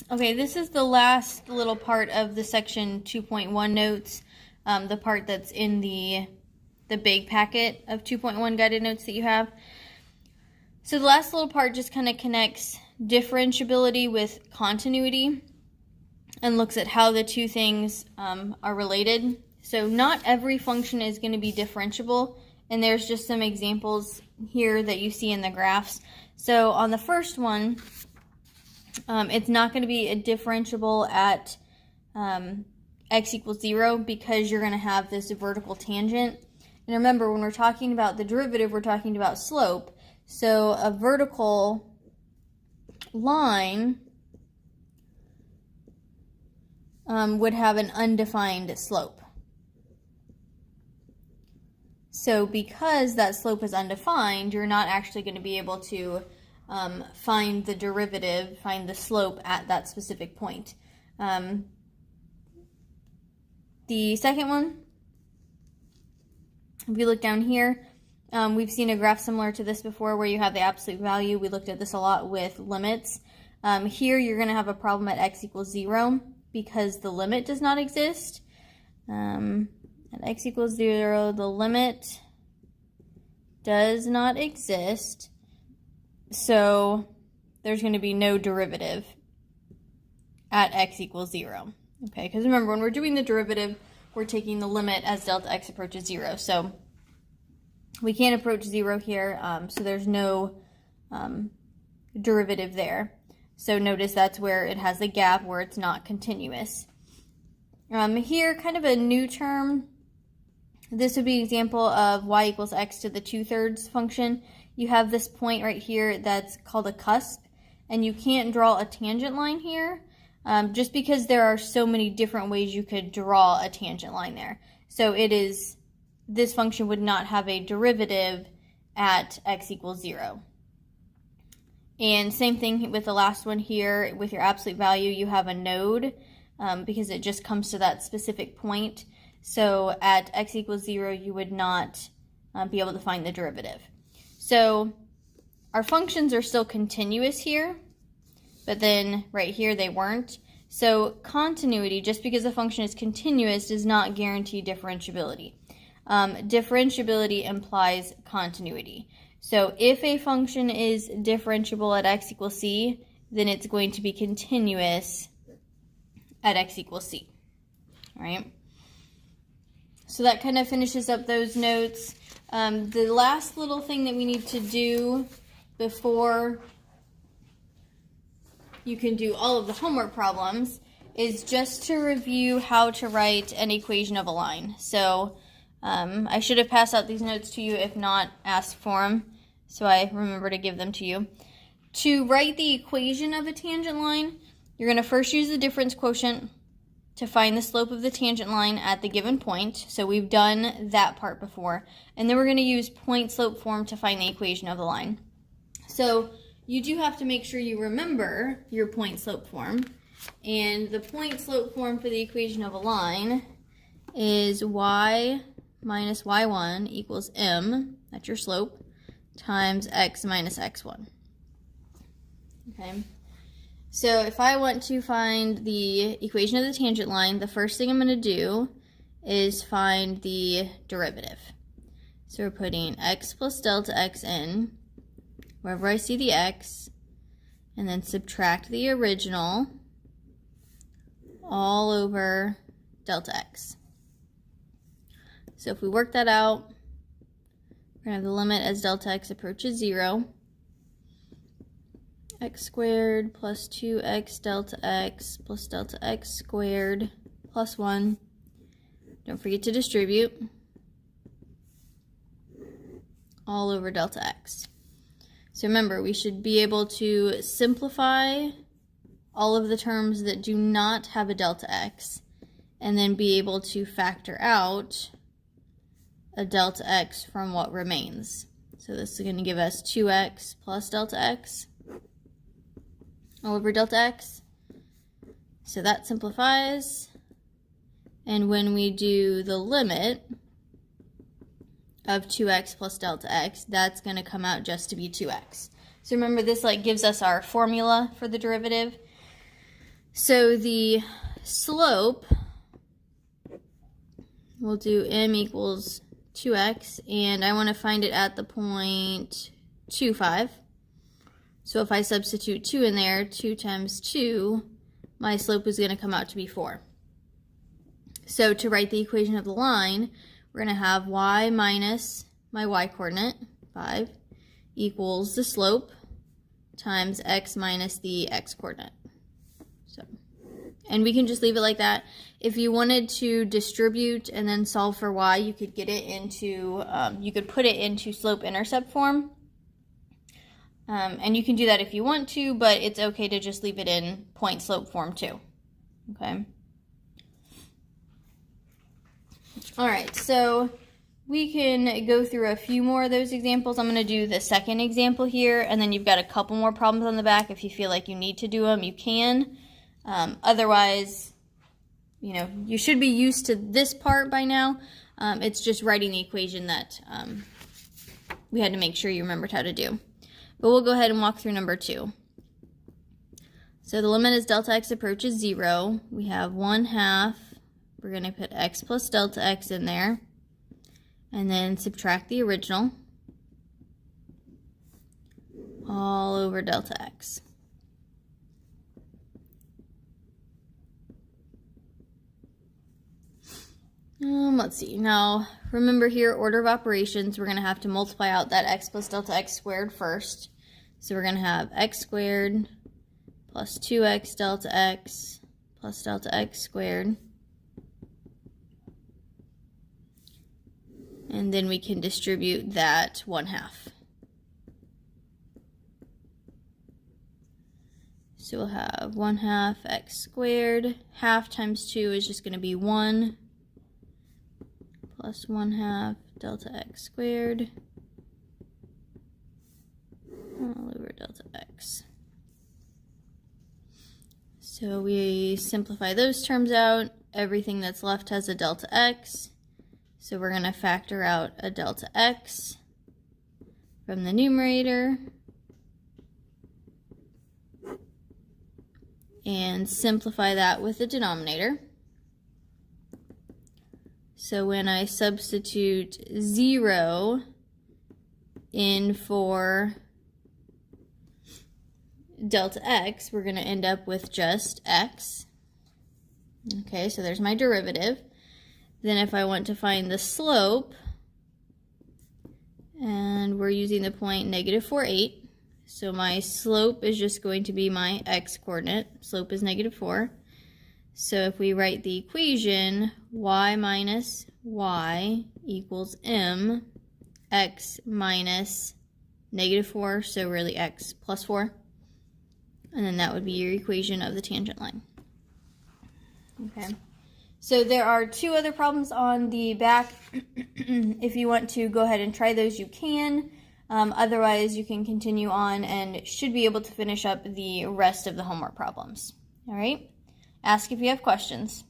Okay, this is the last little part of the section 2.1 notes, the part that's in the big packet of 2.1 guided notes that you have. So the last little part just kind of connects differentiability with continuity and looks at how the two things are related. So not every function is going to be differentiable, and there's just some examples here that you see in the graphs. So on the first one, it's not going to be a differentiable at x equals 0 because you're going to have this vertical tangent. And remember, when we're talking about the derivative, we're talking about slope. So a vertical line would have an undefined slope. So because that slope is undefined, you're not actually going to be able to find the derivative, find the slope at that specific point. The second one, if you look down here, we've seen a graph similar to this before where you have the absolute value. We looked at this a lot with limits. Here you're going to have a problem at x equals 0 because the limit does not exist. At x equals 0, the limit does not exist. So there's going to be no derivative at x equals 0. Okay, because remember, when we're doing the derivative, we're taking the limit as delta x approaches 0. So we can't approach 0 here, so there's no derivative there. So notice that's where it has a gap where it's not continuous. Here, kind of a new term. This would be an example of y equals x to the 2/3 function. You have this point right here that's called a cusp, and you can't draw a tangent line here just because there are so many different ways you could draw a tangent line there. So this function would not have a derivative at x equals 0. And same thing with the last one here. With your absolute value, you have a node because it just comes to that specific point. So at x equals 0, you would not be able to find the derivative. So our functions are still continuous here, but then right here they weren't. So continuity, just because a function is continuous, does not guarantee differentiability. Differentiability implies continuity. So if a function is differentiable at x equals c, then it's going to be continuous at x equals c. All right. So that kind of finishes up those notes. The last little thing that we need to do before you can do all of the homework problems is just to review how to write an equation of a line. So I should have passed out these notes to you. If not, ask for them, so I remember to give them to you. To write the equation of a tangent line, you're going to first use the difference quotient to find the slope of the tangent line at the given point. So we've done that part before. And then we're going to use point slope form to find the equation of the line. So you do have to make sure you remember your point slope form. And the point slope form for the equation of a line is y minus y1 equals m, that's your slope, times x minus x1. Okay. So if I want to find the equation of the tangent line, the first thing I'm going to do is find the derivative. So we're putting x plus delta x in, wherever I see the x, and then subtract the original all over delta x. So if we work that out, we're going to have the limit as delta x approaches 0. X squared plus 2x delta x plus delta x squared plus 1. Don't forget to distribute all over delta x. So remember, we should be able to simplify all of the terms that do not have a delta x and then be able to factor out a delta x from what remains. So this is going to give us 2x plus delta x all over delta x. So that simplifies. And when we do the limit of 2x plus delta x, that's going to come out just to be 2x. So remember, this gives us our formula for the derivative. So the slope, we'll do m equals 2x, and I want to find it at the point 2, 5. So if I substitute 2 in there, 2 times 2, my slope is going to come out to be 4. So to write the equation of the line, we're going to have y minus my y coordinate, 5, equals the slope times x minus the x coordinate. So, and we can just leave it like that. If you wanted to distribute and then solve for y, you could get it into, you could put it into slope-intercept form. And you can do that if you want to, but it's okay to just leave it in point-slope form too. Okay. All right, so we can go through a few more of those examples. I'm going to do the second example here, and then you've got a couple more problems on the back. If you feel like you need to do them, you can. Otherwise, you know, you should be used to this part by now. It's just writing the equation that we had to make sure you remembered how to do. But we'll go ahead and walk through number 2. So the limit as delta x approaches 0. We have 1/2. We're going to put x plus delta x in there. And then subtract the original all over delta x. Let's see. Now, remember here, order of operations, we're going to have to multiply out that x plus delta x squared first. So we're going to have x squared plus 2x delta x plus delta x squared. And then we can distribute that 1/2. So we'll have 1/2 x squared. Half times 2 is just going to be 1 plus 1/2 delta x squared all over delta x. So we simplify those terms out. Everything that's left has a delta x. So we're going to factor out a delta x from the numerator and simplify that with the denominator. So when I substitute 0 in for delta x, we're going to end up with just x. Okay, so there's my derivative. Then if I want to find the slope, and we're using the point -4, 8, so my slope is just going to be my x coordinate. Slope is -4. So if we write the equation, y minus y equals m, x minus -4, so really x plus 4. And then that would be your equation of the tangent line. Okay. So there are 2 other problems on the back. If you want to go ahead and try those, you can. Otherwise, you can continue on and should be able to finish up the rest of the homework problems. All right? Ask if you have questions.